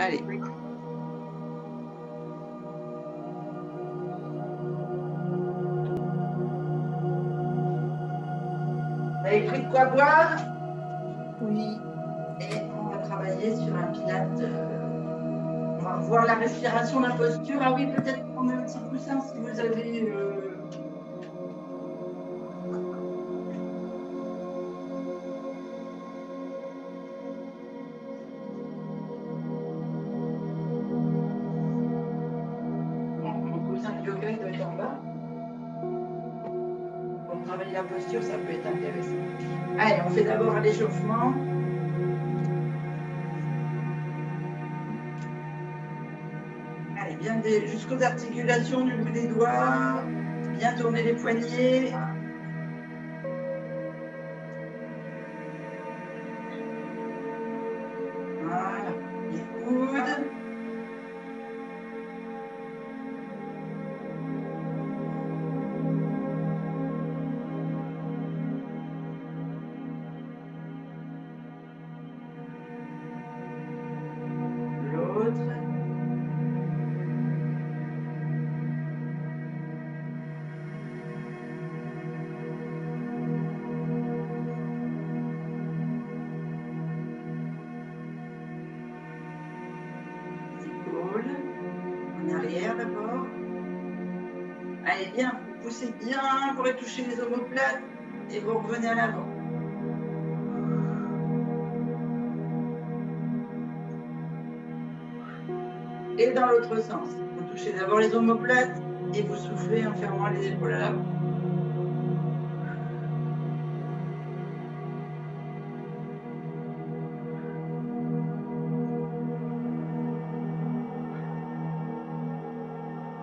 Allez. Vous avez pris de quoi boire? Oui. Et on va travailler sur un pilate. On va revoir la respiration, la posture. Ah oui, peut-être prendre un petit coussin si vous avez... Mon coussin de yoga, il doit être en bas. Pour travailler la posture, ça peut être intéressant. Allez, on fait d'abord un échauffement. Allez, bien jusqu'aux articulations du bout des doigts. Bien tourner les poignets. Voilà, les coudes. L'autre. En arrière d'abord. Allez, bien, vous poussez bien pour aller toucher les omoplates et vous revenez à l'avant. Et dans l'autre sens, vous touchez d'abord les omoplates et vous soufflez en fermant les épaules à l'avant.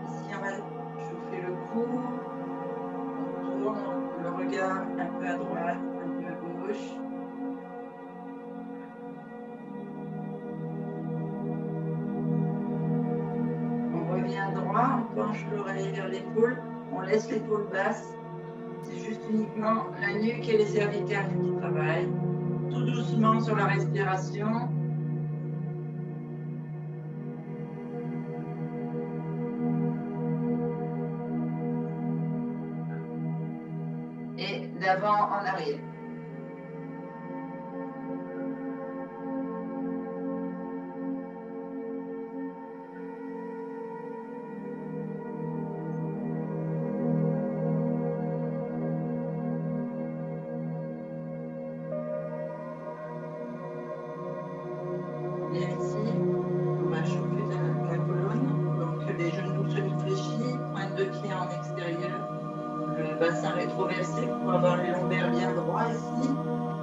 Ici, on va chauffer le cou. On tourne le regard un peu à droite, un peu à gauche. On revient droit, on penche l'oreille vers l'épaule, on laisse l'épaule basse. C'est juste uniquement la nuque et les cervicales qui travaillent. Tout doucement sur la respiration. Et d'avant en arrière. Bien ici, on va chauffer la colonne. Donc les genoux semi-fléchis, pointe de pied en extérieur. Le bassin rétroversé pour avoir les lombaires bien droits ici.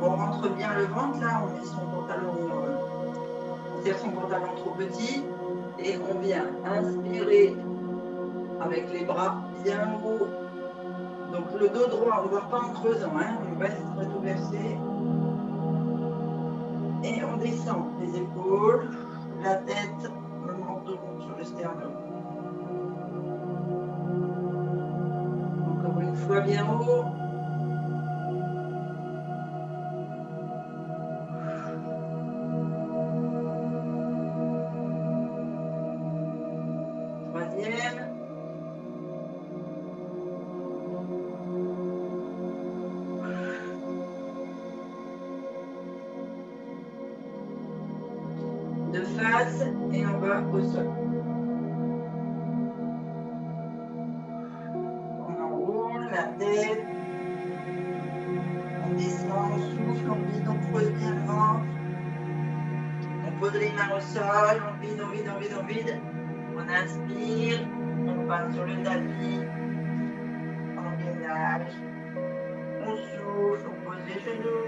On rentre bien le ventre là, on met son pantalon, on serre son pantalon trop petit et on vient inspirer avec les bras bien haut. Donc le dos droit, on ne va pas en creusant, hein, on reste rétroversé. Et on descend les épaules, la tête, le menton sur le sternum. Encore une fois bien haut. Troisième. De face et on va au sol. On enroule la tête. On descend, on souffle, on vide, on creuse bien le ventre. On pose les mains au sol, on vide, on vide, on vide, on vide. On inspire, on passe sur le tapis, on gainage, on souffle, on pose les genoux.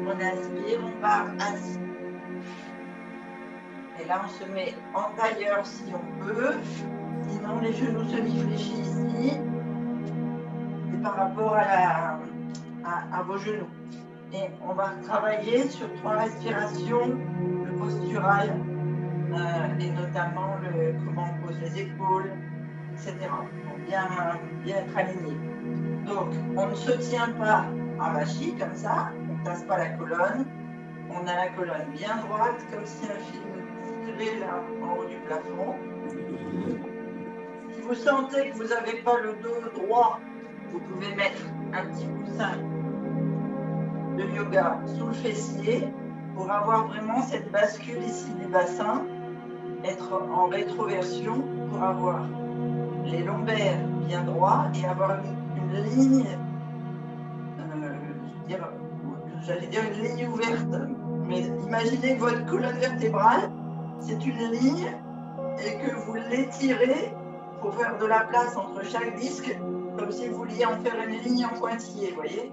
On inspire, on part assis. Et là, on se met en tailleur si on peut. Sinon, les genoux semi-fléchis ici. C'est par rapport à vos genoux. Et on va travailler sur 3 respirations, le postural, et notamment comment on pose les épaules, etc. Pour bien être aligné. Donc, on ne se tient pas avachi comme ça, on ne tasse pas la colonne. On a la colonne bien droite, comme si un film tirait là en haut du plafond. Si vous sentez que vous n'avez pas le dos droit, vous pouvez mettre un petit coussin de yoga sous le fessier pour avoir vraiment cette bascule ici du bassin, être en rétroversion pour avoir les lombaires bien droits et avoir une ligne, j'allais dire une ligne ouverte, mais imaginez que votre colonne vertébrale, c'est une ligne et que vous l'étirez pour faire de la place entre chaque disque, comme si vous vouliez en faire une ligne en pointillé, vous voyez?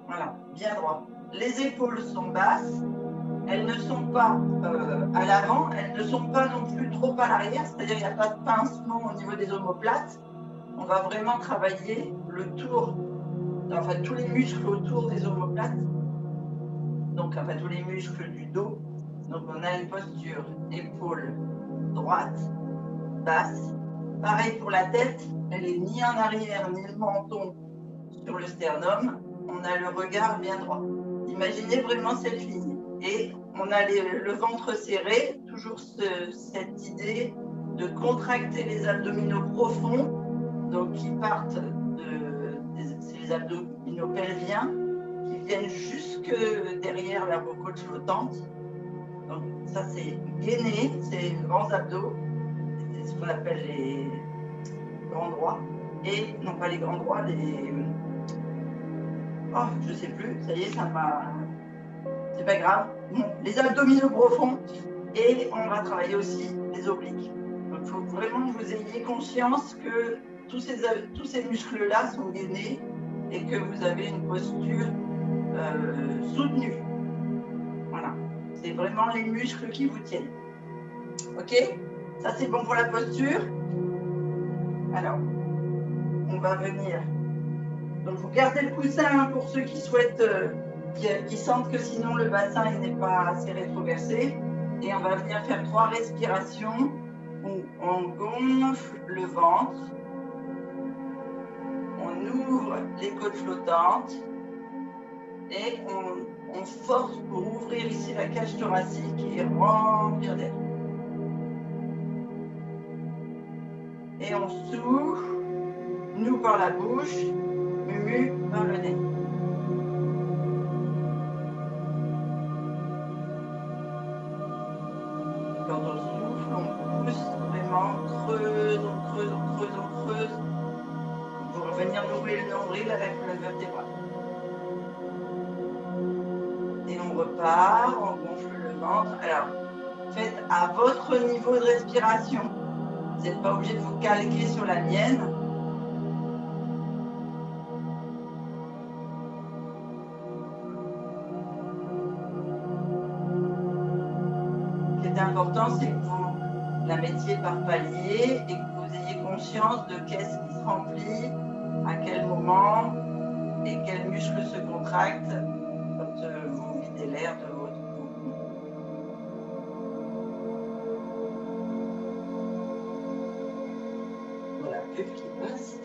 Voilà, bien droit. Les épaules sont basses, elles ne sont pas à l'avant, elles ne sont pas non plus trop à l'arrière, c'est-à-dire qu'il n'y a pas de pincement au niveau des omoplates. On va vraiment travailler le tour, enfin tous les muscles autour des omoplates, donc enfin tous les muscles du dos. Donc on a une posture épaule droite, basse. Pareil pour la tête, elle est ni en arrière ni le menton sur le sternum. On a le regard bien droit. Imaginez vraiment cette ligne. Et on a le ventre serré, toujours cette idée de contracter les abdominaux profonds, donc qui partent des abdominaux pelviens, qui viennent jusque derrière la côte flottante. Donc ça c'est gainé, c'est grands abdos, c'est ce qu'on appelle les grands droits. Et non pas les grands droits, les... Oh, je sais plus, ça y est, ça m'a... C'est pas grave. Bon, les abdominaux profonds et on va travailler aussi les obliques. Donc il faut vraiment que vous ayez conscience que tous ces muscles-là sont gainés et que vous avez une posture soutenue. Voilà. C'est vraiment les muscles qui vous tiennent. Ok? Ça c'est bon pour la posture. Alors, on va venir. Donc vous gardez le coussin pour ceux qui souhaitent, qui sentent que sinon le bassin n'est pas assez rétroversé. Et on va venir faire 3 respirations où on gonfle le ventre, on ouvre les côtes flottantes et on force pour ouvrir ici la cage thoracique et remplir d'air. Et on souffle, nous par la bouche, Mumu par le nez. Quand on souffle, on pousse vraiment, creuse, on creuse, on creuse, on creuse pour venir nourrir le nombril avec la vertébrale. Et on repart, on gonfle le ventre. Alors, faites à votre niveau de respiration. Vous n'êtes pas obligé de vous calquer sur la mienne. Ce qui est important, c'est que vous la mettiez par palier et que vous ayez conscience de qu'est-ce qui se remplit, à quel moment et quels muscles se contractent quand vous videz l'air de votre poumon. Voilà, pub qui passe.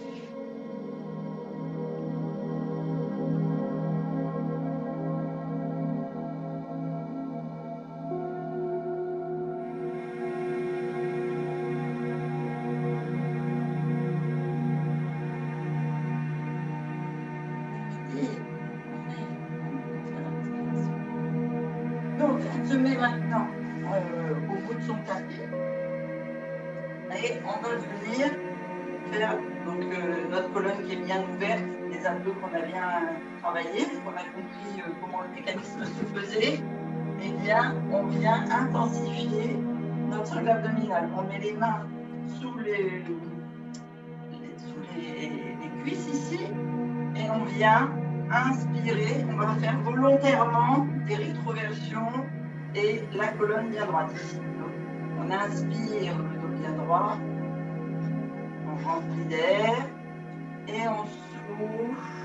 Donc, on se met maintenant au bout de son tapis et on va venir faire donc, notre colonne qui est bien ouverte, les abdos qu'on a bien travaillés, qu'on a compris comment le mécanisme se faisait. Eh bien, on vient intensifier notre cercle abdominal. On met les mains sous les cuisses ici et on vient inspirer. On va faire volontairement des rétroversions et la colonne bien droite ici. Donc, on inspire le dos bien droit, on remplit d'air et on souffle.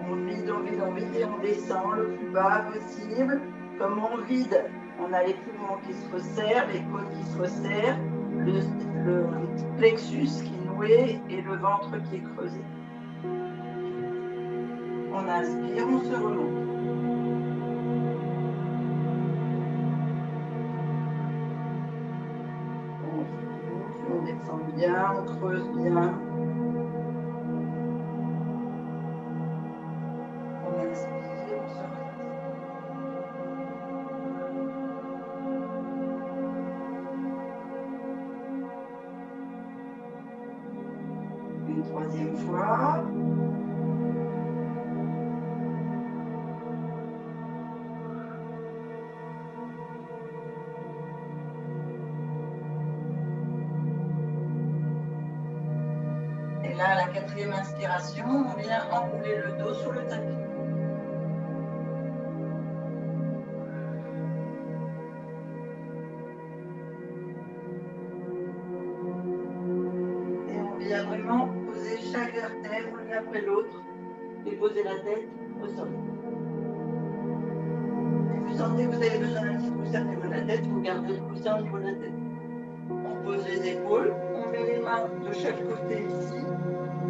On vide, on vide, on vide et on descend le plus bas possible. Comme on vide, on a les poumons qui se resserrent, les côtes qui se resserrent, le plexus qui est noué et le ventre qui est creusé. On inspire, on se remonte. descend bien, on creuse bien. On inspire, on se redresse. Une troisième fois. Et là, à la quatrième inspiration, on vient enrouler le dos sur le tapis. Et on vient vraiment poser chaque vertèbre l'une après l'autre et poser la tête au sol. Si vous sentez que vous avez besoin d'un petit coussin au niveau de la tête, vous gardez le coussin au niveau de la tête. On pose les épaules, on met les mains de chaque côté ici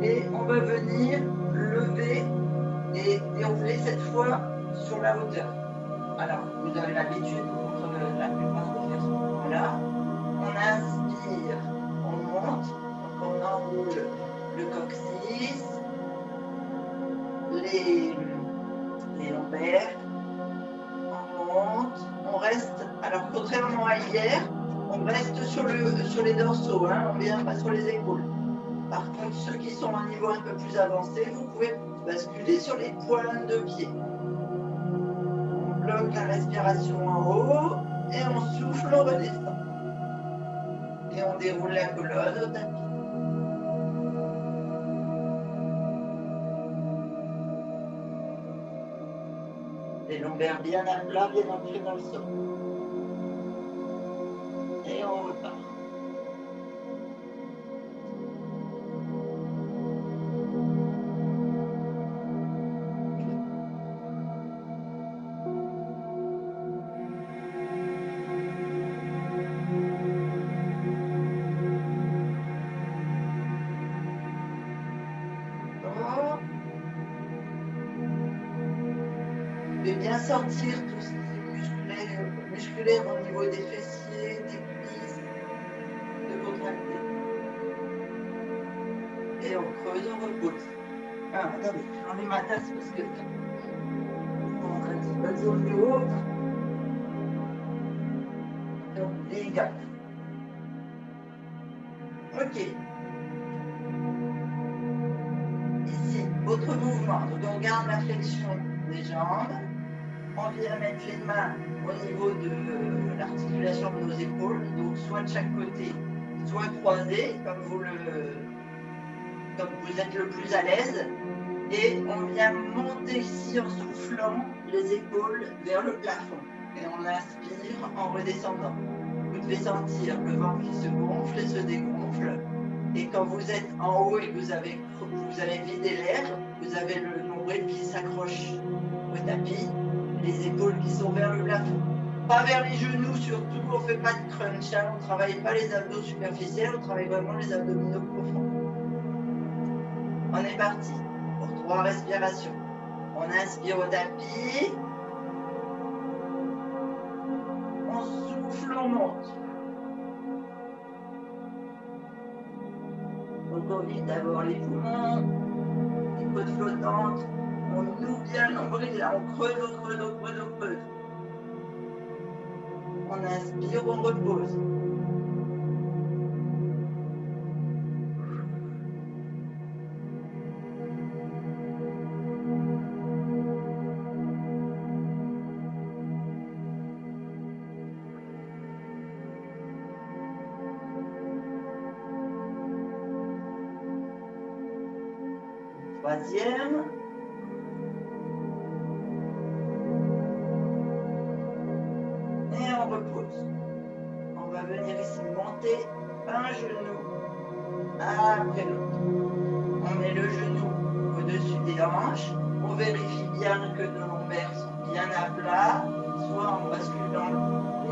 et on va venir lever et dérouler cette fois sur la hauteur. Alors, vous avez l'habitude pour la plupart de faire ce mouvement-là. On inspire, on monte, donc on enroule le coccyx, les lombaires, on monte, on reste, alors contrairement à hier, on reste sur les dorsaux, hein, on ne vient pas sur les épaules. Par contre, ceux qui sont à un niveau un peu plus avancé, vous pouvez basculer sur les pointes de pied. On bloque la respiration en haut et on souffle, on redescend. Et on déroule la colonne au tapis. Les lombaires bien à plat, bien ancrés dans le sol. Et on repart. Et bien sentir tout ce qui est musculaire au niveau des fessiers, des cuisses, de contracter. Et on creuse, on repose. Ah, attendez, j'enlève ma tasse parce que on est en train de se baser au niveau. Donc, les gars. Ok. Ici, autre mouvement. Donc, on garde la flexion des jambes. On vient mettre les mains au niveau de l'articulation de nos épaules, donc soit de chaque côté, soit croisées, comme vous êtes le plus à l'aise. Et on vient monter ici en soufflant les épaules vers le plafond. Et on inspire en redescendant. Vous devez sentir le ventre qui se gonfle et se dégonfle. Et quand vous êtes en haut et que vous avez vidé l'air, vous avez le nombril qui s'accroche au tapis, les épaules qui sont vers le plafond. Pas vers les genoux surtout, on ne fait pas de crunch, hein, on ne travaille pas les abdos superficiels, on travaille vraiment les abdominaux profonds. On est parti pour 3 respirations. On inspire au tapis, on souffle, on monte. On ouvre d'abord les poumons, les côtes flottantes, on ouvre bien le nombril, là on creuse, on creuse, on creuse, on creuse. On inspire, on repose. Troisième. Et on repose. On va venir ici monter un genou après l'autre. On met le genou au-dessus des hanches. On vérifie bien que nos lombaires sont bien à plat, soit en basculant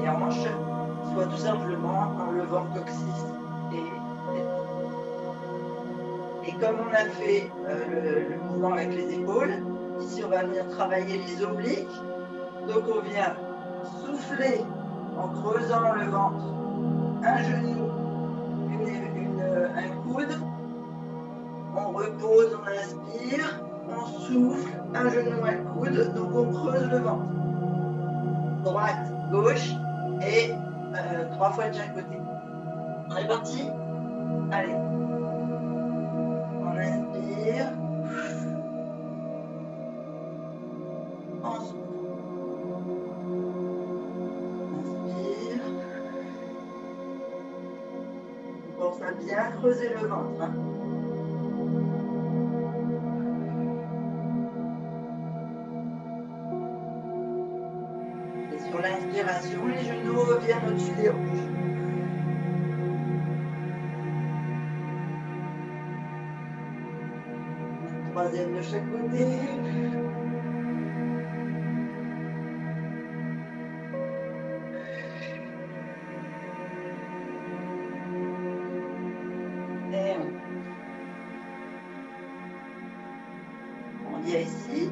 les hanches, soit tout simplement en levant le coccyx et tête. Et comme on a fait le mouvement avec les épaules, ici on va venir travailler les obliques. Donc on vient souffler en creusant le ventre, un genou, une un coude. On repose, on inspire, on souffle, un genou, un coude, donc on creuse le ventre. Droite, gauche et 3 fois de chaque côté. On est parti? Allez. On inspire. On souffle. Inspire. On pense à bien creuser le ventre. Hein. Et sur l'inspiration, les genoux reviennent au-dessus des hanches. Troisième de chaque côté. Et on vient ici,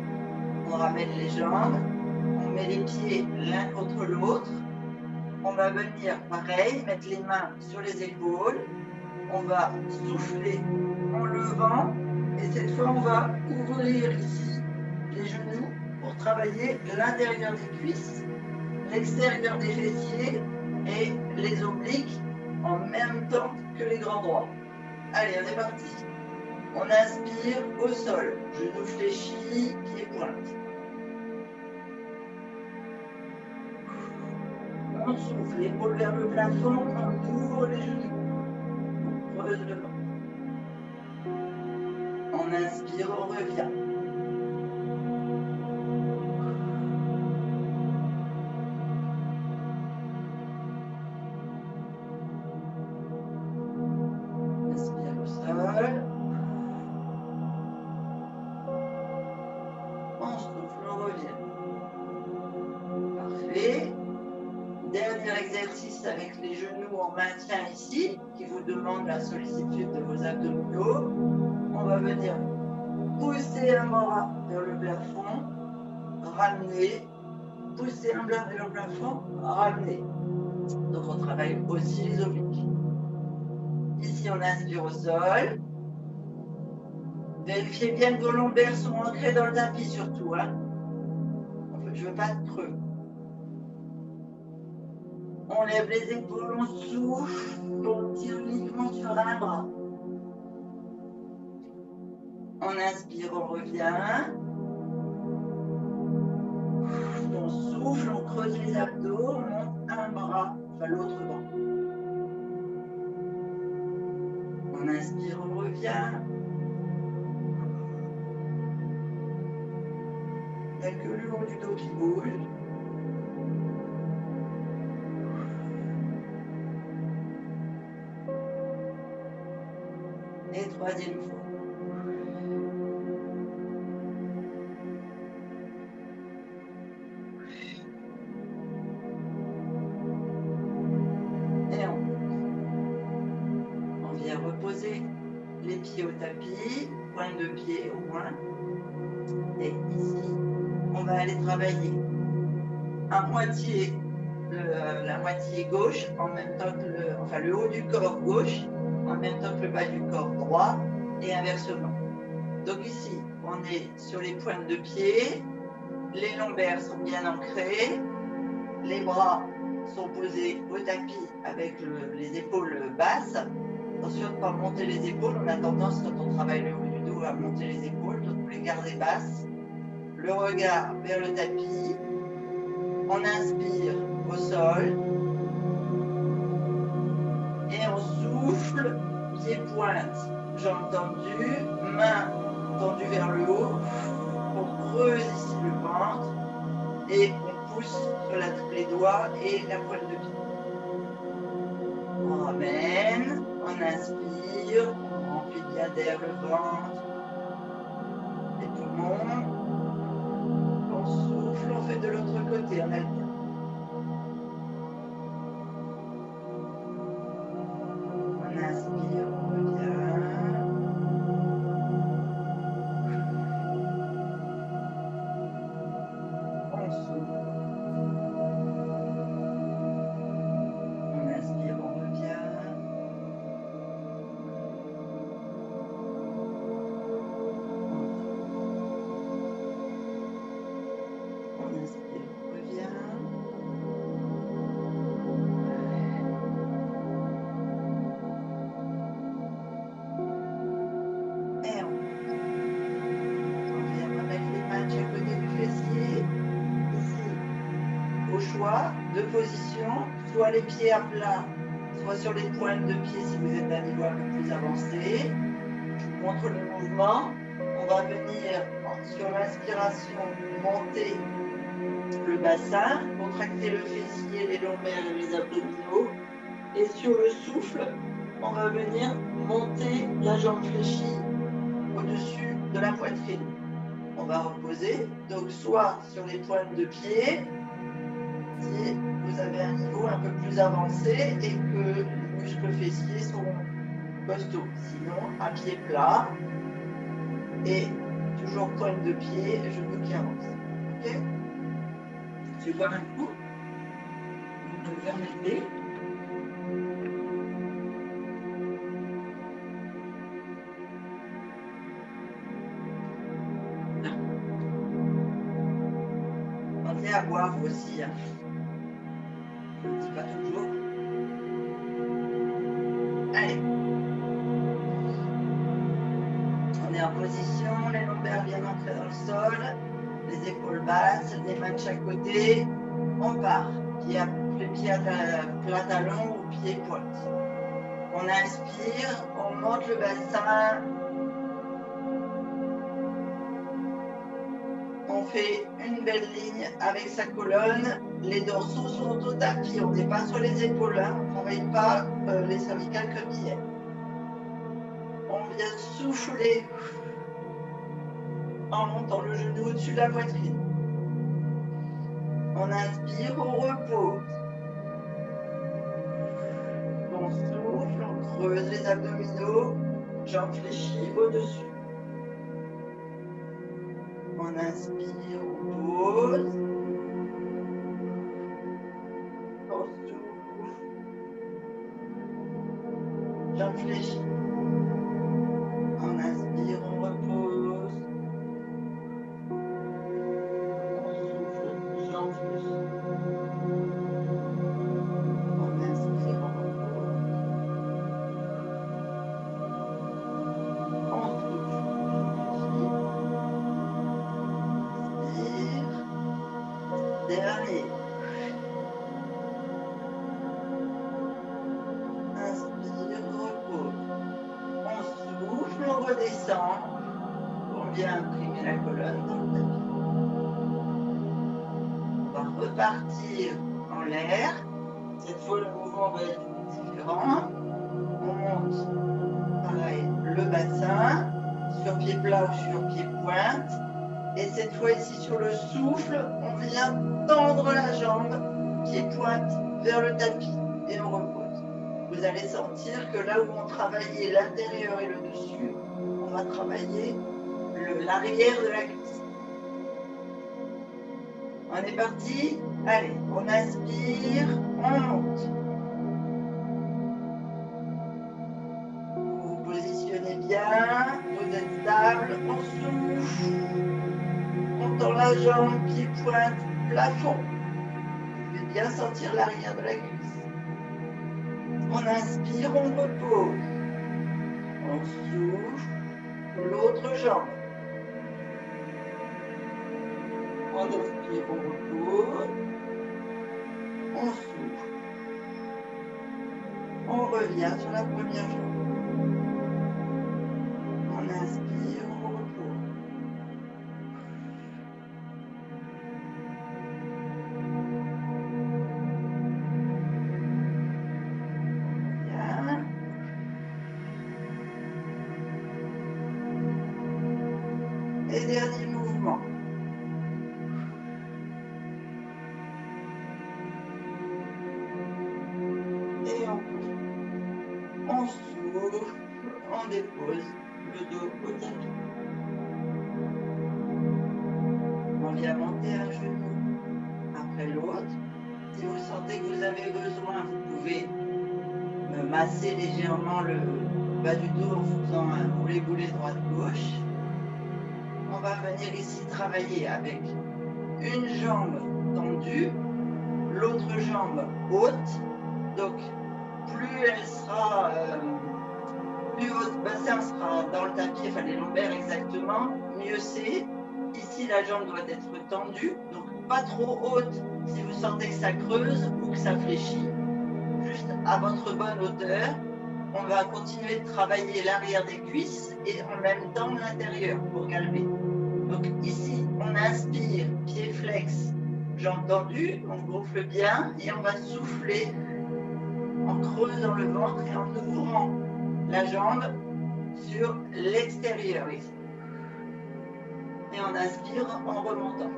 on ramène les jambes, on met les pieds l'un contre l'autre. On va venir, pareil, mettre les mains sur les épaules. On va souffler en levant. Et cette fois, on va ouvrir ici les genoux pour travailler l'intérieur des cuisses, l'extérieur des fessiers et les obliques en même temps que les grands droits. Allez, on est parti. On inspire au sol, genoux fléchis, pieds pointes. On souffle, l'épaule vers le plafond, on ouvre les genoux. On creuse le ventre. On inspire, on revient. Inspire au sol. On souffle, on revient. Parfait. Dernier exercice avec les genoux en maintien ici, qui vous demande la sollicitude de vos abdominaux. On va venir pousser un bras vers le plafond, ramener, pousser un bras vers le plafond, ramener. Donc on travaille aussi les obliques. Ici on inspire au sol. Vérifiez bien que vos lombaires sont ancrés dans le tapis surtout. Hein. Je ne veux pas de creux. On lève les épaules, on souffle, on tire uniquement sur un bras. On inspire, on revient. On souffle, on creuse les abdos, on monte un bras, enfin l'autre bras. On inspire, on revient. Il n'y a que le haut du dos qui bouge. Et troisième fois. Et on vient reposer les pieds au tapis, pointe de pied au moins. Et ici, on va aller travailler à moitié la moitié gauche, en même temps que le haut du corps gauche, en même temps que le bas du corps droit, et inversement. Donc ici, on est sur les pointes de pied, les lombaires sont bien ancrés, les bras sont posés au tapis avec les épaules basses. Attention de ne pas monter les épaules, on a tendance quand on travaille le haut du dos à monter les épaules, donc vous les gardez basses. Le regard vers le tapis, on inspire au sol et on souffle, pieds pointes, jambes tendues, mains tendues vers le haut, on creuse ici le ventre et on pousse sur les doigts et la pointe de pied. On ramène, on inspire, on remplit bien d'air le ventre, les poumons, on souffle, on fait de l'autre côté, on alterne. On inspire, on revient. On souffle. On inspire, on revient. choix de position, soit les pieds à plat, soit sur les pointes de pied si vous êtes à un niveau un peu plus avancé. Je vous montre le mouvement. On va venir sur l'inspiration monter le bassin, contracter le fessier, les lombaires et les abdominaux. Et sur le souffle, on va venir monter la jambe fléchie au-dessus de la poitrine. On va reposer, donc soit sur les pointes de pied, si vous avez un niveau un peu plus avancé et que les muscles fessiers sont costauds. Sinon, à pied plat et toujours pointe de pied, genoux qui avancent. Ok? Je vais boire un coup. Vous me permettez. Pensez à boire aussi. Hein. Je ne le dis pas toujours. Allez. On est en position, les lombaires bien ancrés dans le sol, les épaules basses, les mains de chaque côté. On part. Les pieds à plat talon ou pieds pointe. On inspire, on monte le bassin. On fait une belle ligne avec sa colonne. Les dorsaux sont au tapis. On n'est pas sur les épaules. Hein. On ne travaille pas les cervicales comme hier. On vient souffler en montant le genou au-dessus de la poitrine. On inspire, on repose. On souffle, on creuse les abdominaux, jambes fléchies au-dessus. On inspire, on pose. On souffle. Jambes fléchies. On inspire, on repose. On souffle, jambes fléchies. On inspire, on repose. On souffle. Inspire. Dernier. Inspire, repose. On souffle, on redescend. On vient imprimer la colonne dans le tapis. On va repartir en l'air. Cette fois, le mouvement va être différent. On monte, pareil, le bassin, sur pied plat ou sur pied pointe. Et cette fois ici, sur le souffle, on vient tendre la jambe, pied pointe, vers le tapis. Et on repose. Vous allez sentir que là où on travaillait l'intérieur et le dessus, on va travailler l'arrière de la cuisse. On est parti. Allez, on inspire, on monte. Vous vous positionnez bien, vous êtes stable, on souffle. On tend la jambe, pied pointe, plafond. Vous devez bien sentir l'arrière de la cuisse. On inspire, on repose. On souffle l'autre jambe. On inspire, on repose. On souffle. On revient sur la première jambe. On inspire, on repose. Et dernier mouvement. Et on pousse. On souffle, on dépose le dos au tapis. On vient monter un genou après l'autre. Si vous sentez que vous avez besoin, vous pouvez masser légèrement le bas du dos en faisant un boulet-boulet droite-gauche. On va venir ici travailler avec une jambe tendue, l'autre jambe haute. Donc, plus elle sera, plus votre bassin sera dans le tapis, enfin les lombaires exactement, mieux c'est. Ici, la jambe doit être tendue. Donc, pas trop haute si vous sentez que ça creuse ou que ça fléchit, juste à votre bonne hauteur. On va continuer de travailler l'arrière des cuisses et en même temps l'intérieur pour calmer. Donc ici, on inspire, pied flex, jambes tendues, on gonfle bien et on va souffler en creusant le ventre et en ouvrant la jambe sur l'extérieur ici. Et on inspire en remontant.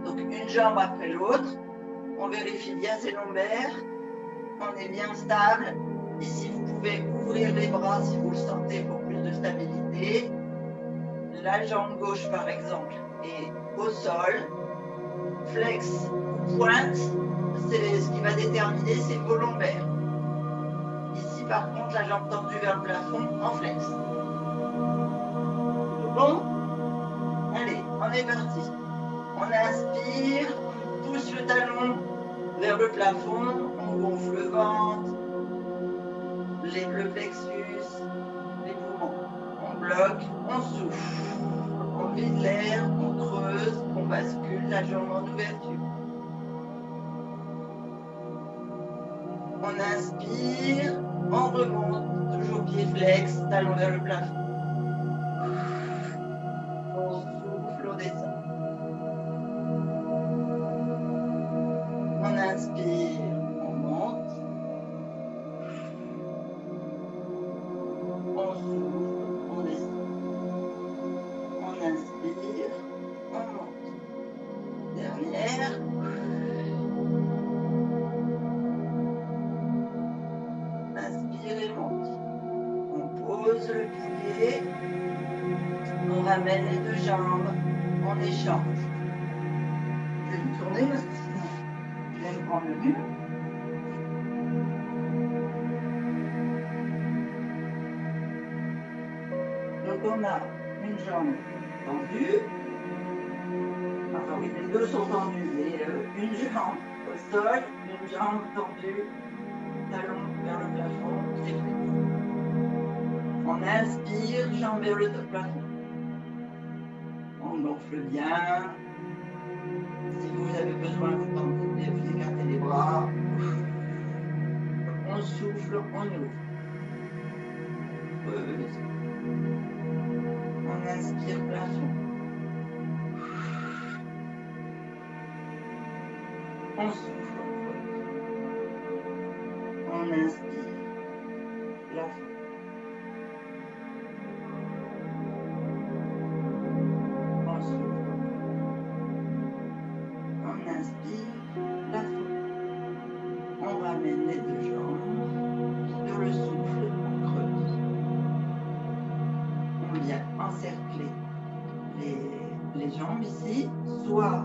Donc une jambe après l'autre, on vérifie bien ses lombaires, on est bien stable. Ici, vous pouvez ouvrir les bras si vous le sentez pour plus de stabilité. La jambe gauche, par exemple, est au sol. Flex ou pointe, c'est ce qui va déterminer, c'est vos lombaires. Ici, par contre, la jambe tendue vers le plafond en flex. Bon, allez, on est parti. On inspire, on pousse le talon vers le plafond, on gonfle le ventre, le plexus, les poumons. On bloque, on souffle, on vide l'air, on creuse, on bascule la jambe en ouverture. On inspire, on remonte, toujours pied flex, talon vers le plafond. On souffle, on descend. On inspire, on monte. On souffle, on descend. On inspire, on monte. Dernière. Inspire et monte. On pose le pied. On ramène les deux jambes. On échange. Je vais me tourner parce que sinon je vais me prendre le mur. Donc on a une jambe tendue. Enfin oui, les deux sont tendus. Mais une jambe au sol, une jambe tendue, talon vers le plafond, pied flex. On inspire, jambe vers le plafond. On gonfle bien. Si vous avez besoin, vous écartez les bras. On souffle, on ouvre. On inspire, plafond. On souffle, on inspire, plafond. On souffle. On inspire, plafond. On ramène les deux jambes. Sur le souffle, on creuse. On vient encercler les jambes ici, soit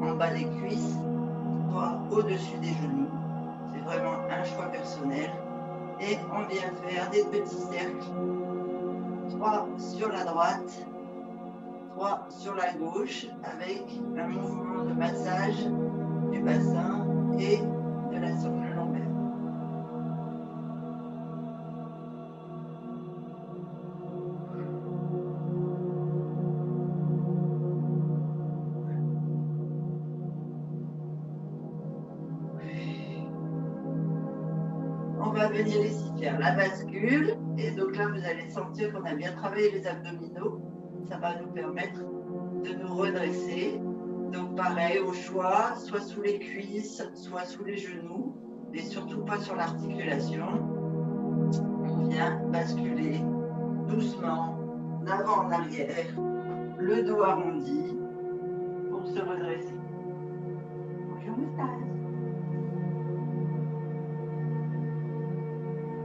en bas des cuisses, soit au-dessus des genoux. C'est vraiment un choix personnel. Et on vient faire des petits cercles. 3 sur la droite, 3 sur la gauche, avec un mouvement de massage du bassin et de la socle lombaire. On va venir ici faire la bascule. Et donc là, vous allez sentir qu'on a bien travaillé les abdominaux. Ça va nous permettre de nous redresser. Donc pareil, au choix, soit sous les cuisses, soit sous les genoux, mais surtout pas sur l'articulation. On vient basculer doucement, d'avant en arrière, le dos arrondi pour se redresser. Bonjour Moustache.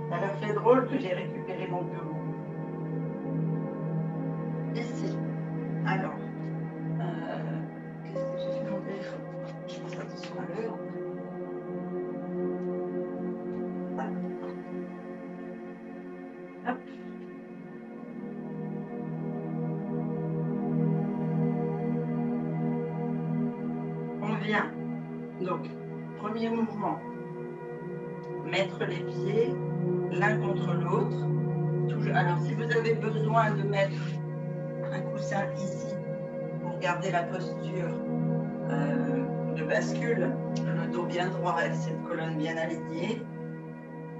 Ça leur fait drôle que j'ai récupéré mon bureau. Ici. Alors, qu'est-ce que j'ai fait mon téléphone? Je pense attention à l'heure. Hop. On vient. Donc, premier mouvement. Mettre les pieds l'un contre l'autre. Alors, si vous avez besoin de mettre un coussin ici pour garder la posture de bascule, le dos bien droit et cette colonne bien alignée,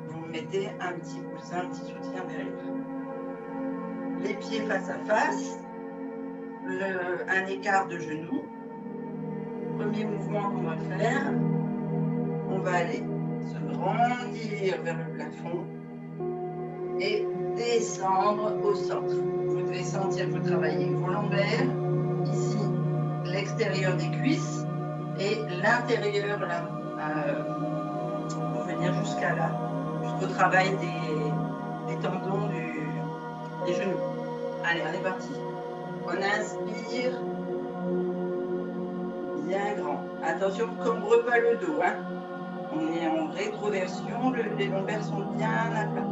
vous mettez un petit coussin, un petit soutien derrière. Les pieds face à face, un écart de genoux. Premier mouvement qu'on va faire, on va aller se grandir vers le plafond et descendre au centre. Vous devez sentir que vous travaillez vos lombaires, ici l'extérieur des cuisses et l'intérieur là, pour venir jusqu'à là, jusqu'au travail des tendons des genoux. Allez, on est parti. On inspire, bien grand. Attention qu'on ne cambre pas le dos. Hein. On est en rétroversion, les lombaires sont bien à plat.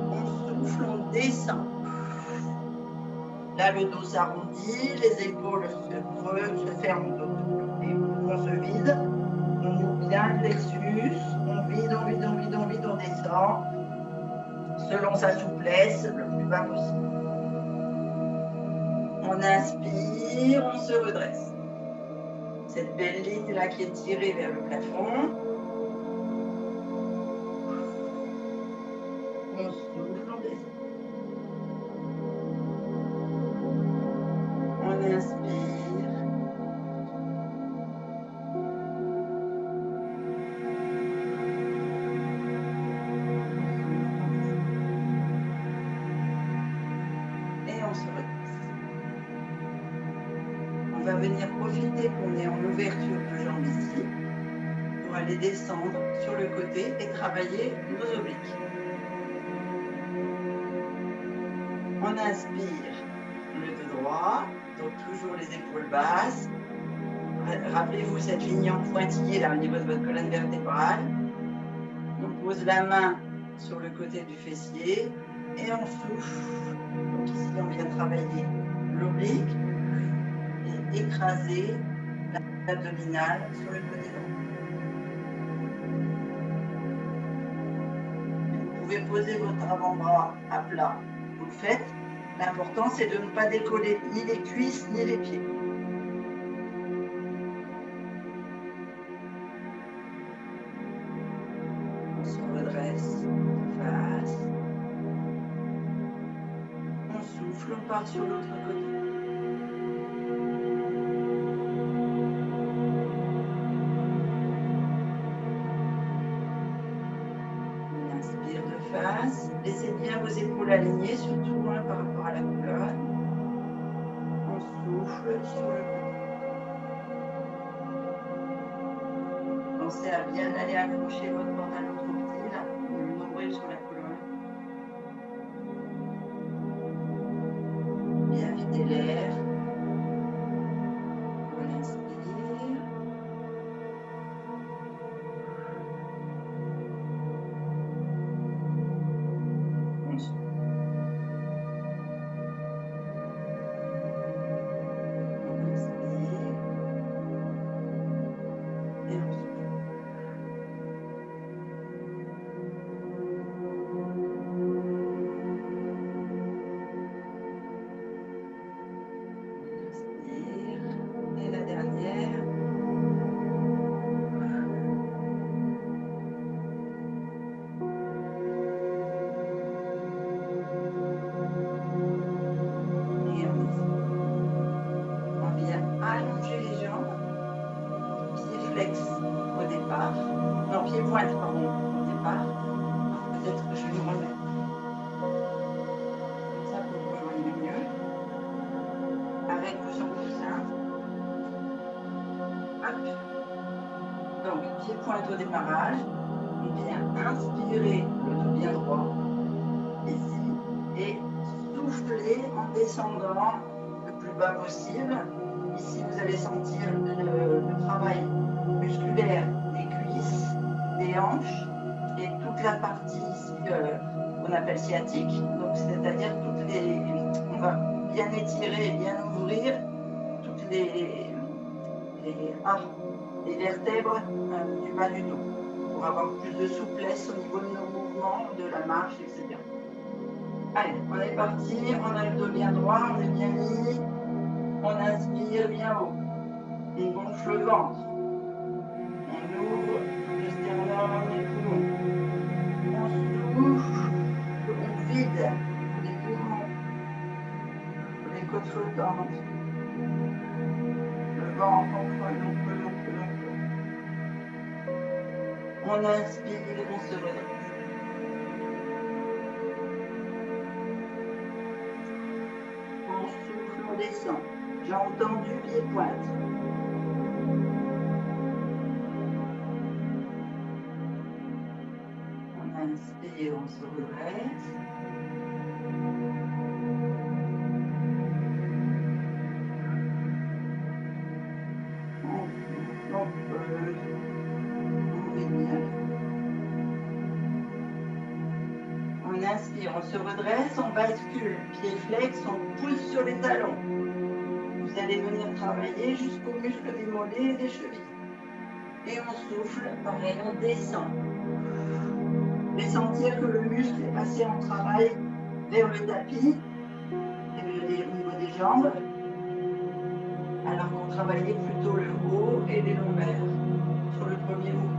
On souffle, on descend. Là, le dos s'arrondit, les épaules se ferment et on se vide. On ouvre bien le plexus, on vide, on vide, on vide, on vide, on descend. Selon sa souplesse, le plus bas possible. On inspire, on se redresse. Cette belle ligne là qui est tirée vers le plafond. On souffle, on descend. On inspire. Et on se redresse. On va venir profiter qu'on est en ouverture de jambes ici pour aller descendre sur le côté et travailler nos obliques. On inspire le dos droit, donc toujours les épaules basses. Rappelez-vous cette ligne en pointillé là au niveau de votre colonne vertébrale. On pose la main sur le côté du fessier et on souffle. Donc ici on vient travailler l'oblique et écraser l'abdominale sur le côté droit. Vous pouvez poser votre avant-bras à plat. Vous le faites. L'important, c'est de ne pas décoller ni les cuisses ni les pieds. On se redresse, face. On souffle, on part sur l'autre côté. On inspire de face. Laissez bien vos épaules alignées, surtout par rapport à la colonne. On souffle sur le côté. Pensez à bien aller accrocher votre pantalon trop petit, là, le nombril sur la colonne. Bien vider l'air. On inspire. On souffle. Allonger les jambes, pieds flex au départ, non pieds pointe pardon au départ, peut-être que je vais me remettre comme ça pour vous joindre mieux, avec ou sans coussin, hop, donc pieds pointe au démarrage, on vient inspirer le dos bien droit, ici, et souffler en descendant le plus bas possible. Ici, vous allez sentir le travail musculaire des cuisses, des hanches et toute la partie ici qu'on appelle sciatique. Donc, c'est-à-dire toutes les, on va bien étirer et bien ouvrir toutes les vertèbres du bas du dos pour avoir plus de souplesse au niveau de nos mouvements, de la marche, etc. Allez, on est parti, on a le dos bien droit, on est bien mis. On inspire bien haut. On gonfle le ventre. On ouvre le sternum, les poumons. On souffle, on vide les poumons, les côtes flottantes. Le ventre, on creuse, on creuse, on creuse, on creuse. On inspire, on se redresse. On souffle, on descend. J'entends du pied-pointe. On inspire, on se redresse. On creuse. On vire. On inspire, on se redresse, on bascule. Pied flex, on pousse sur les talons. Vous allez venir travailler jusqu'aux muscles des mollets et des chevilles. Et on souffle, pareil, on descend. Et sentir que le muscle est passé en travail vers le tapis, au niveau des jambes, alors qu'on travaillait plutôt le haut et les lombaires sur le premier mouvement.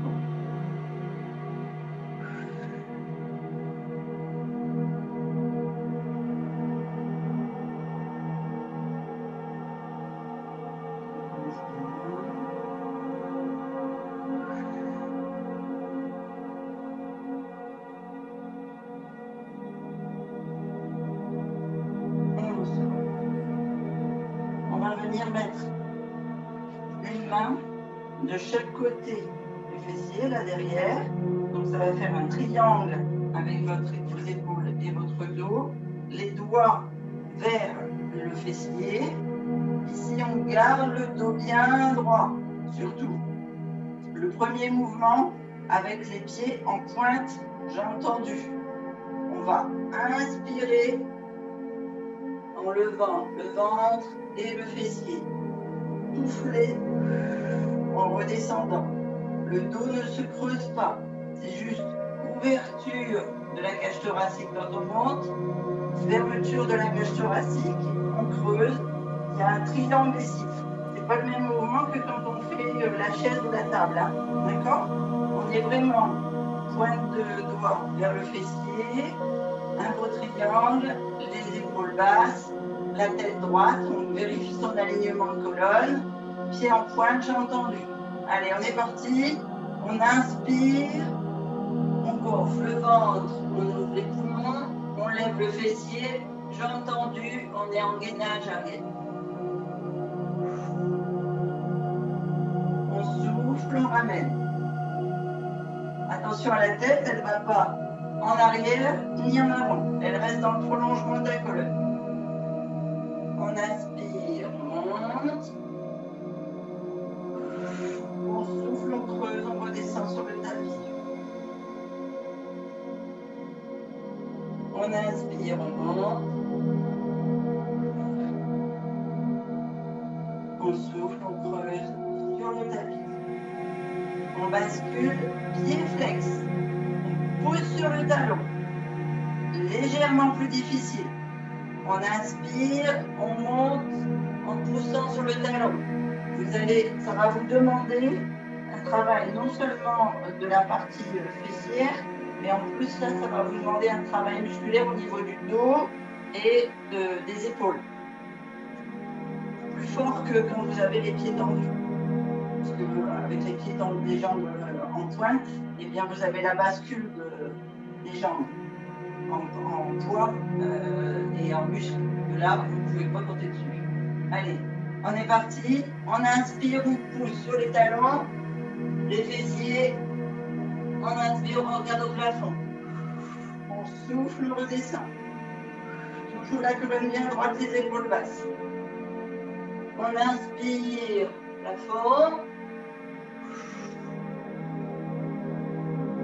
Mettre une main de chaque côté du fessier, là derrière. Donc ça va faire un triangle avec vos épaules et votre dos. Les doigts vers le fessier. Ici, on garde le dos bien droit, surtout. Le premier mouvement avec les pieds en pointe, jambes tendues. On va inspirer en levant le ventre et le fessier. Souffler en redescendant. Le dos ne se creuse pas. C'est juste ouverture de la cage thoracique quand on monte, fermeture de la cage thoracique, on creuse. Il y a un triangle ici. C'est pas le même mouvement que quand on fait la chaise ou la table. Hein. D'accord? On est vraiment pointe de doigt vers le fessier, un beau triangle, les épaules basses, la tête droite, on vérifie son alignement de colonne, pied en pointe, j'ai entendu. Allez, on est parti, on inspire, on gonfle le ventre, on ouvre les poumons, on lève le fessier, j'ai entendu, on est en gainage arrière. On souffle, on ramène. Attention à la tête, elle ne va pas en arrière ni en avant, elle reste dans le prolongement de la colonne. On inspire, on monte. On souffle, on creuse, on redescend sur le tapis. On inspire, on monte. On souffle, on creuse sur le tapis. On bascule, pied flex. On pousse sur le talon. Légèrement plus difficile. On inspire, on monte en poussant sur le talon. Ça va vous demander un travail non seulement de la partie fessière, mais en plus ça va vous demander un travail musculaire au niveau du dos et des épaules. Plus fort que quand vous avez les pieds tendus. Parce que avec les pieds tendus, les jambes en pointe, eh bien vous avez la bascule des jambes en poids et en muscle. Là, vous ne pouvez pas compter dessus. Allez, on est parti. On inspire, on pousse sur les talons, les fessiers. On inspire, on regarde au plafond. On souffle, on redescend. Toujours la colonne bien droite, les épaules basses. On inspire, plafond.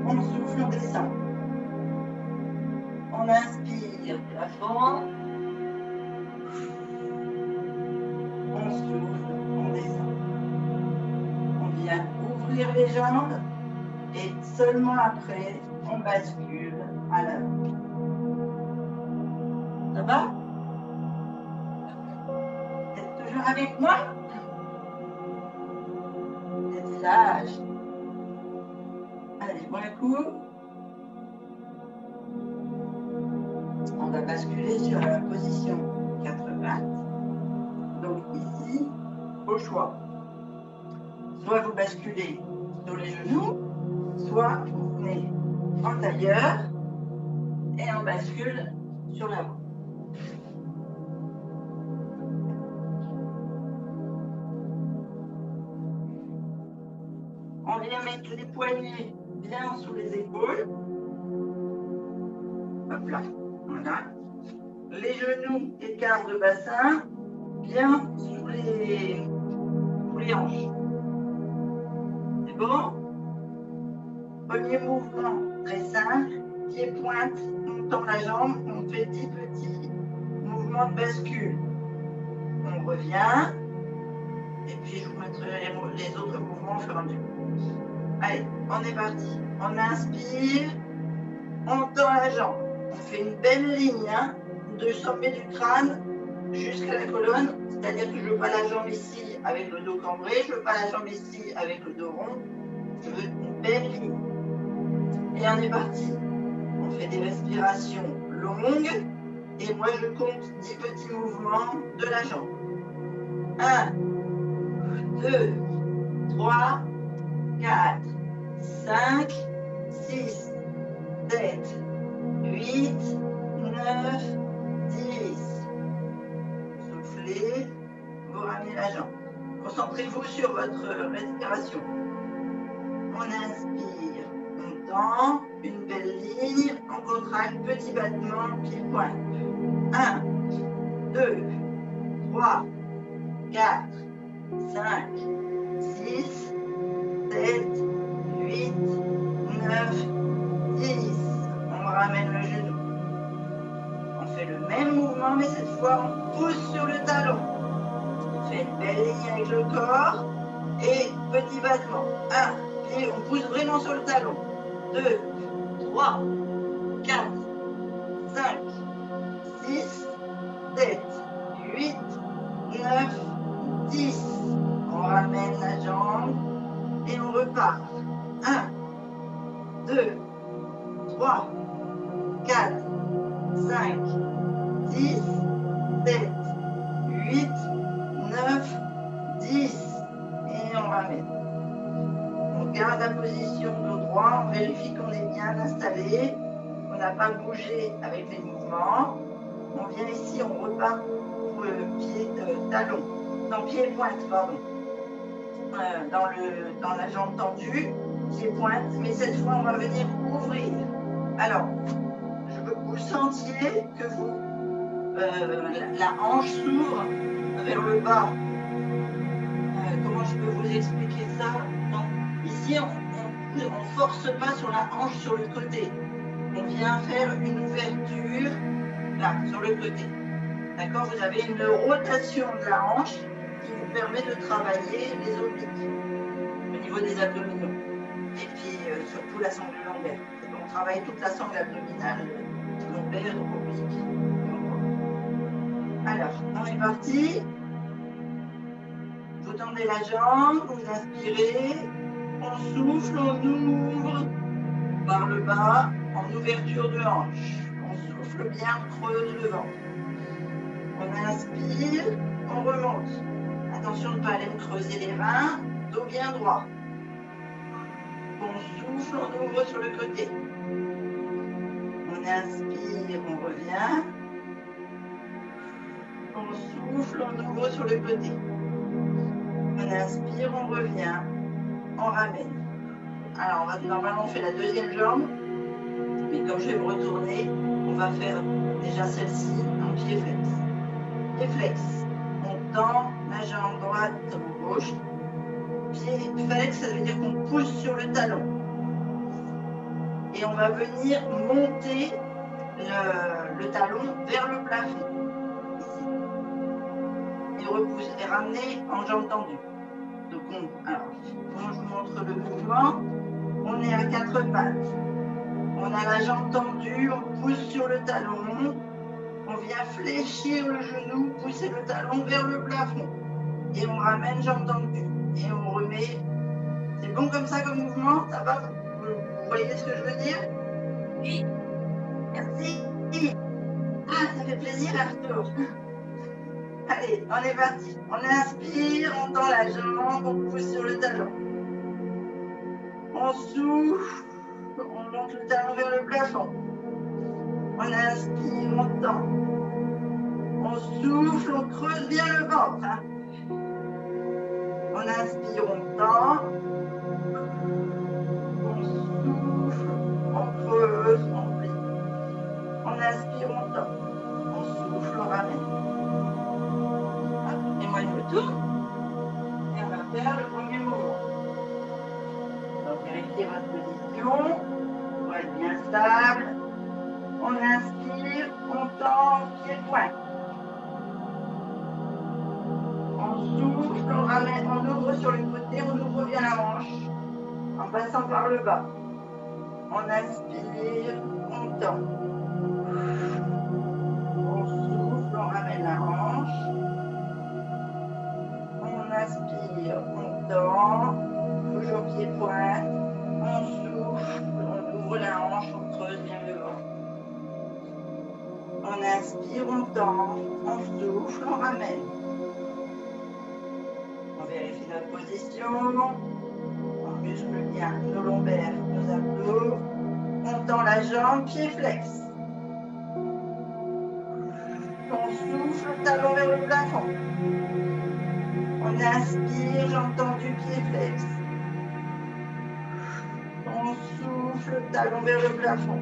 On souffle, on descend. On inspire, plafond. On souffle, on descend. On vient ouvrir les jambes et seulement après, on bascule à l'avant. Ça va? Vous êtes toujours avec moi? Sage. Allez, bon coup. On va basculer sur la position 4 pattes. Donc ici, au choix. Soit vous basculez sur les genoux, soit vous venez en tailleur et on bascule sur l'avant. On vient mettre les poignets bien sous les épaules. Hop là, voilà. Les genoux et quart de bassin bien sous les hanches. C'est bon? Premier mouvement très simple, pied pointe, on tend la jambe, on fait 10 petits mouvements de bascule. On revient, et puis je vous mettrai les autres mouvements au fur et à mesure. Allez, on est parti. On inspire, on tend la jambe. On fait une belle ligne de sommet du crâne jusqu'à la colonne, c'est-à-dire que je ne veux pas la jambe ici avec le dos cambré, je ne veux pas la jambe ici avec le dos rond, je veux une belle ligne. Et on est parti. On fait des respirations longues et moi je compte 10 petits mouvements de la jambe. 1, 2, 3, 4, 5, 6, 7, 8, 9, 10. Soufflez, vous ramenez la jambe. Concentrez-vous sur votre respiration. On inspire, on tend, une belle ligne, on contracte, petit battement, pied-pointe. 1, 2, 3, 4, 5, 6, 7, 8, 9, 10. On ramène le genou. On fait le même mouvement, mais cette fois, on pousse sur le talon. On fait une belle ligne avec le corps et petit battement. 1, pied, on pousse vraiment sur le talon. 2, 3, 4, 5, 6, 7, 8, 9, 10. On ramène la jambe et on repart. 1, 2, 3, 4, 5, 6, 7, 8, 9, 10. Et on ramène. On garde la position de dos droit, on vérifie qu'on est bien installé, on n'a pas bougé avec les mouvements. On vient ici, on repart pour le pied talon, non, pied pointe, pardon. Dans la jambe tendue, pied pointe, mais cette fois on va venir ouvrir. Alors, je veux que vous sentiez que la hanche s'ouvre vers le bas. Comment je peux vous expliquer ça? Donc, ici, on ne force pas sur la hanche sur le côté. On vient faire une ouverture là, sur le côté. D'accord? Vous avez une rotation de la hanche qui vous permet de travailler les obliques au niveau des abdominaux. Et puis, surtout la sangle lombaire. On travaille toute la sangle abdominale, lombaire, oblique. Alors, on est parti. Vous tendez la jambe, vous inspirez, on souffle, on ouvre par le bas en ouverture de hanche. On souffle bien, on creuse le ventre. On inspire, on remonte. Attention de ne pas aller creuser les reins, dos bien droit. On souffle, on ouvre sur le côté. On inspire, on revient. On souffle, on ouvre sur le côté. On inspire, on revient, on ramène. Alors, normalement, on fait la deuxième jambe, mais comme je vais me retourner, on va faire déjà celle-ci en pied flex. Pied flex, on tend la jambe droite ou gauche. Pied flex, ça veut dire qu'on pousse sur le talon. Et on va venir monter le talon vers le plafond. Ici. Et repousser, et ramener en jambe tendue. Donc, alors, quand je vous montre le mouvement, on est à 4 pattes. On a la jambe tendue, on pousse sur le talon, on vient fléchir le genou, pousser le talon vers le plafond. Et on ramène jambe tendue. Et on remet C'est bon comme ça comme mouvement? Ça va? Vous voyez ce que je veux dire? Oui. Merci. Ah, ça fait plaisir, Arthur. Allez, on est parti. On inspire, on tend la jambe, on pousse sur le talon. On souffle, on monte le talon vers le plafond. On inspire, on tend. On souffle, on creuse bien le ventre. Hein. On inspire, on tend. On souffle, on creuse, on plie. On inspire, on tend. On souffle, on ramène. Hop, et moi je me tourne. Et on va faire le premier mouvement. Donc vérifiez votre position. Pour être bien stable. On inspire, on tend, pied-point. On souffle, on ramène, on ouvre sur le côté, on ouvre bien la hanche en passant par le bas. On inspire, on tend. On souffle, on ramène la hanche. On inspire, on tend, toujours pied-point. On souffle, on ouvre la hanche, on creuse bien le ventre. On inspire, on tend, on souffle, on ramène. On vérifie notre position. On muscle bien nos lombaires, nos abdos. On tend la jambe, pied flex. On souffle, talon vers le plafond. On inspire, jambe tendue, pied flex. On souffle, talon vers le plafond.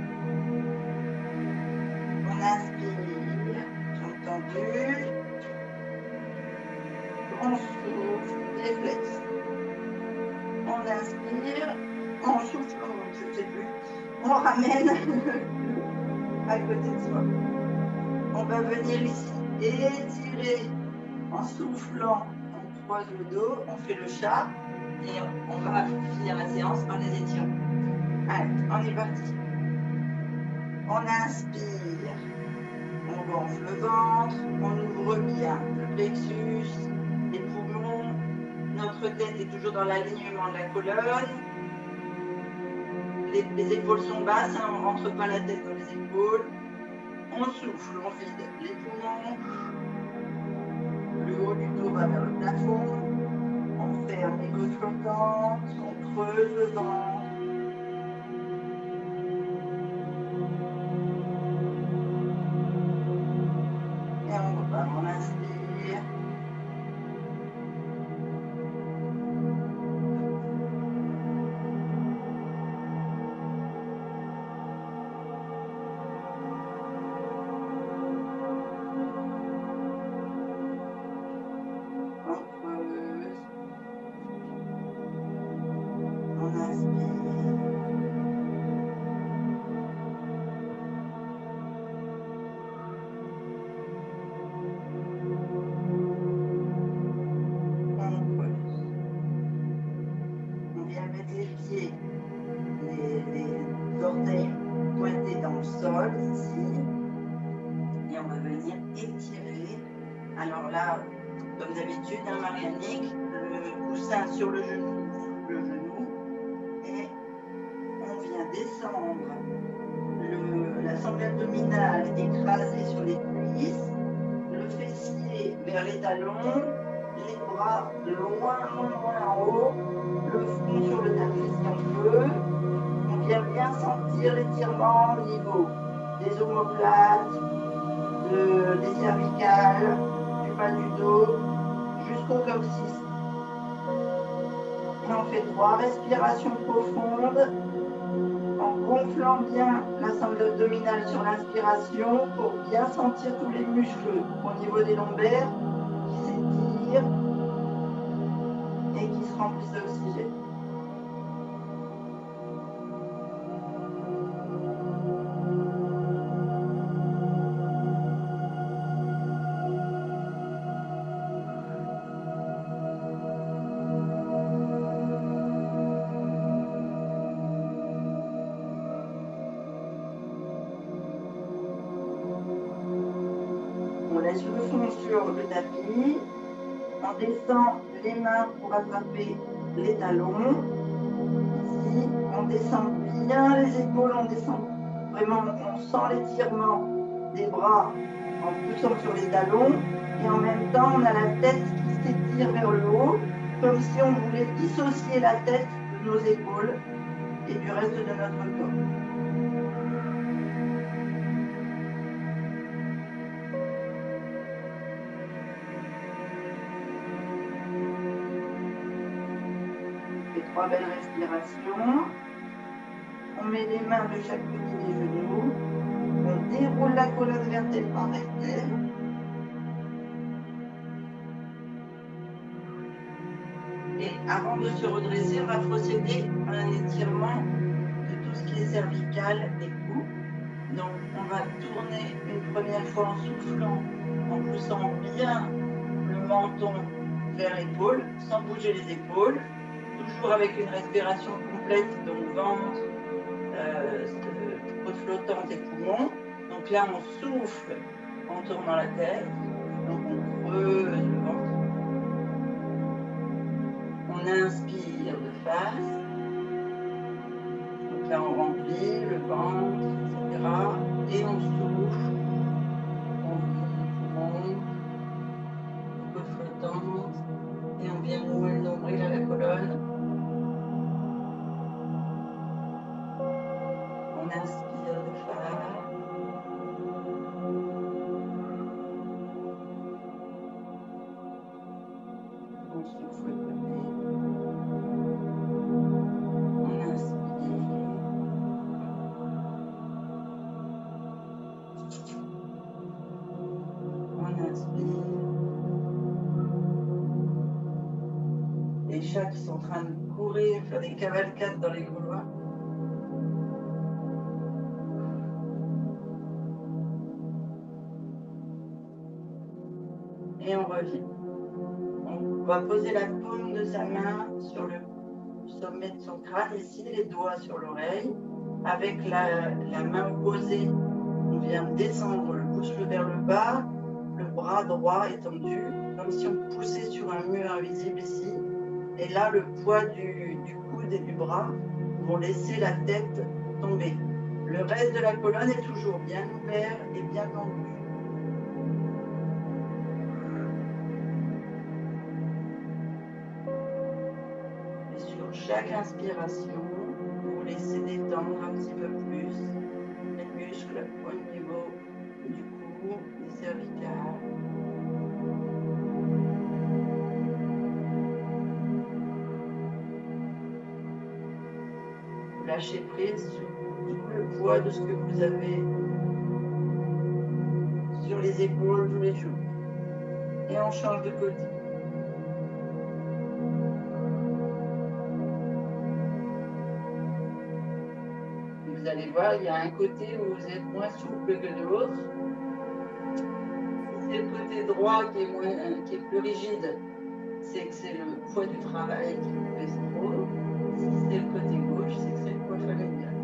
On inspire, jambe tendue. On souffle, pied flex. On inspire, on souffle, je ne sais plus. On ramène à côté de soi. On va venir ici étirer en soufflant. On croise le dos, on fait le chat et on va finir la séance par les étirements. Allez, on est parti. On inspire, on gonfle le ventre, on ouvre bien le plexus, les poumons. Notre tête est toujours dans l'alignement de la colonne. Les épaules sont basses, hein, on ne rentre pas la tête dans les épaules. On souffle, on vide les poumons. Le haut du dos va vers le plafond. On ferme les côtes flottantes. On creuse le ventre. Et on repart, on inspire. Alors là, comme d'habitude, un Marianique, le coussin sur le genou, et on vient descendre la sangle abdominale écrasée sur les cuisses, le fessier vers les talons, les bras loin en haut, le front sur le tapis si on peut. On vient bien sentir l'étirement au niveau des omoplates, des cervicales, du bas du dos, jusqu'au coccyx. Et on fait 3 respirations profondes en gonflant bien la sangle abdominale sur l'inspiration pour bien sentir tous les muscles au niveau des lombaires qui s'étirent et qui se remplissent d'oxygène. On laisse le fond sur le tapis. On descend les mains pour attraper les talons. descend bien les épaules, on descend vraiment, on sent l'étirement des bras en poussant sur les talons et en même temps on a la tête qui s'étire vers le haut comme si on voulait dissocier la tête de nos épaules et du reste de notre corps. On fait 3 belles respirations. On met les mains de chaque côté des genoux. On déroule la colonne vertébrale rectile. Et avant de se redresser, on va procéder à un étirement de tout ce qui est cervical et cou. Donc, on va tourner une première fois en soufflant, en poussant bien le menton vers l'épaule, sans bouger les épaules, toujours avec une respiration complète, donc ventre, flottante et poumons. Donc là, on souffle en tournant la tête, donc on creuse le ventre. On inspire de face. Donc là, on remplit le ventre, etc. Et on souffle. On monte, un peu flottante. Et on vient nouer le nombril à la colonne. On inspire de face. On souffle le côté. On inspire. On inspire. Les chats qui sont en train de courir, faire des cavalcades dans les couloirs. Et on revient. On va poser la paume de sa main sur le sommet de son crâne, ici, les doigts sur l'oreille. Avec la main opposée, on vient descendre le pouce vers le bas, le bras droit étendu, comme si on poussait sur un mur invisible ici. Et là, le poids du coude et du bras vont laisser la tête tomber. Le reste de la colonne est toujours bien ouvert et bien tendu. Chaque inspiration, vous laissez détendre un petit peu plus les muscles au niveau du cou, des cervicales. Vous lâchez prise sur tout le poids de ce que vous avez sur les épaules tous les jours. Et on change de côté. Vous allez voir, il y a un côté où vous êtes moins souple que l'autre. Si c'est le côté droit qui est plus rigide, c'est que c'est le poids du travail qui vous pèse trop. Si c'est le côté gauche, c'est que c'est le poids familial.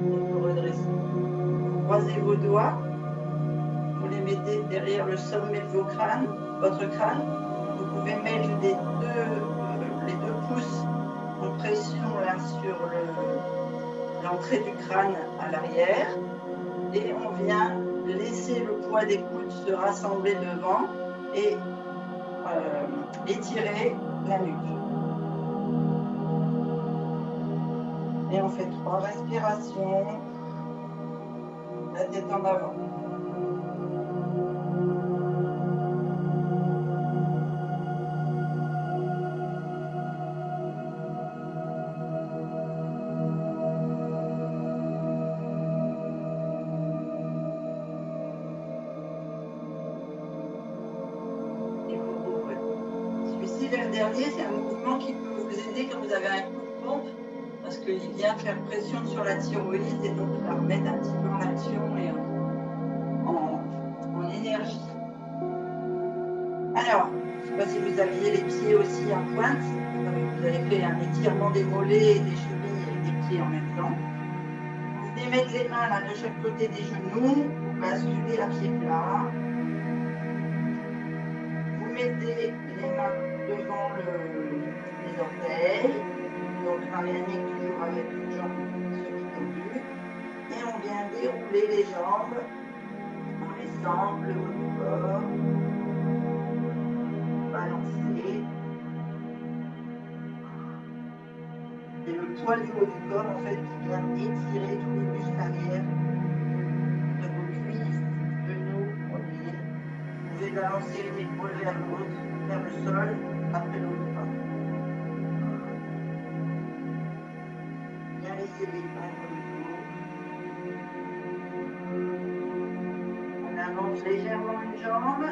Et vous redressez. Vous croisez vos doigts, vous les mettez derrière le sommet de votre crâne. Vous pouvez mettre les deux pouces en pression là sur l'entrée du crâne à l'arrière et on vient laisser le poids des coudes se rassembler devant et étirer la nuque. Et on fait 3 respirations, la tête en avant. Le dernier, c'est un mouvement qui peut vous aider quand vous avez un coup de pompe parce qu'il vient faire pression sur la thyroïde et donc la remettre un petit peu en action et en énergie. Alors, je ne sais pas si vous aviez les pieds aussi en pointe. Vous avez fait un étirement des mollets, des chevilles et des pieds en même temps. Vous venez mettre les mains là de chaque côté des genoux, vous basculez à pied plat. mettez les mains devant les orteils. Donc, Marianne toujours avec une jambe semi-tendue. Et on vient dérouler les jambes en laissant le haut du corps balancer. Et le poids du haut du corps, en fait, qui vient étirer tous les muscles arrière de vos cuisses, genoux, poignets. Vous pouvez balancer une épaule vers l'autre, vers le sol, après l'autre pas. Bien laisser détendre le dos. On avance légèrement une jambe,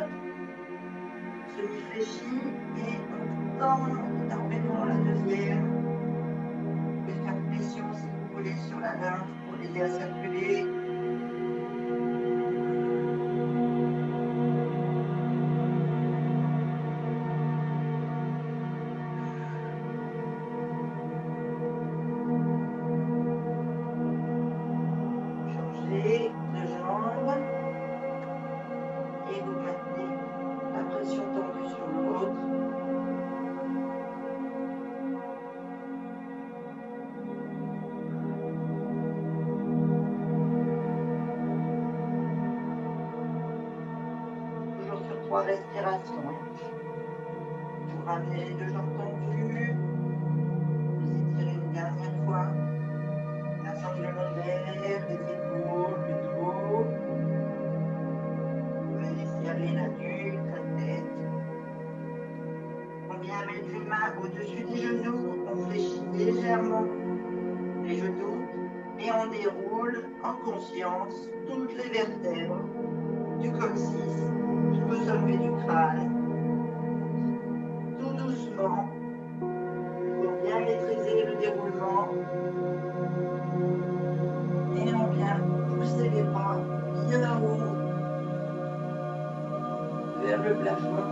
semi-fléchie, et on tend énormément la deuxième. Vous pouvez faire pression si vous voulez sur la lymphe pour l'aider à circuler. Changez de jambe et vous maintenez la pression tendue sur l'autre. Toujours sur 3 respirations. Vous ramenez les 2 jambes tendues. Vous étirez une dernière fois. L'ensemble de l'ovaire, les épaules, le dos. Vous pouvez laisser aller la nuque, la tête. On vient mettre les mains au-dessus des genoux. On fléchit légèrement les genoux et on déroule en conscience toutes les vertèbres du coccyx jusqu'au sommet du crâne. Tout doucement, pour bien maîtriser le déroulement. Et on vient pousser les bras bien haut vers le plafond.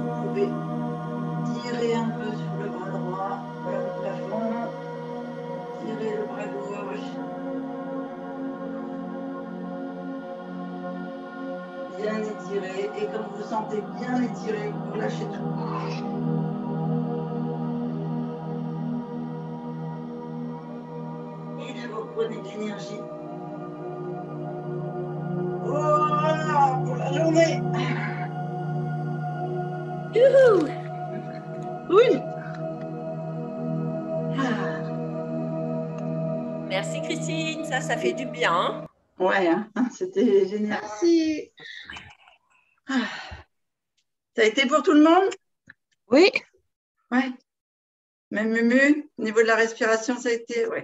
Vous pouvez tirer un peu sur le bras droit vers le plafond. Tirer le bras gauche. Bien étiré. Et quand vous sentez bien étiré, vous lâchez tout. Et là, vous prenez de l'énergie. Voilà pour la journée. Youhou! Oui. Merci Christine, ça fait du bien. Ouais, hein, c'était génial. Merci. Ça a été pour tout le monde? Oui. Ouais. Même Mumu, au niveau de la respiration, ça a été, ouais.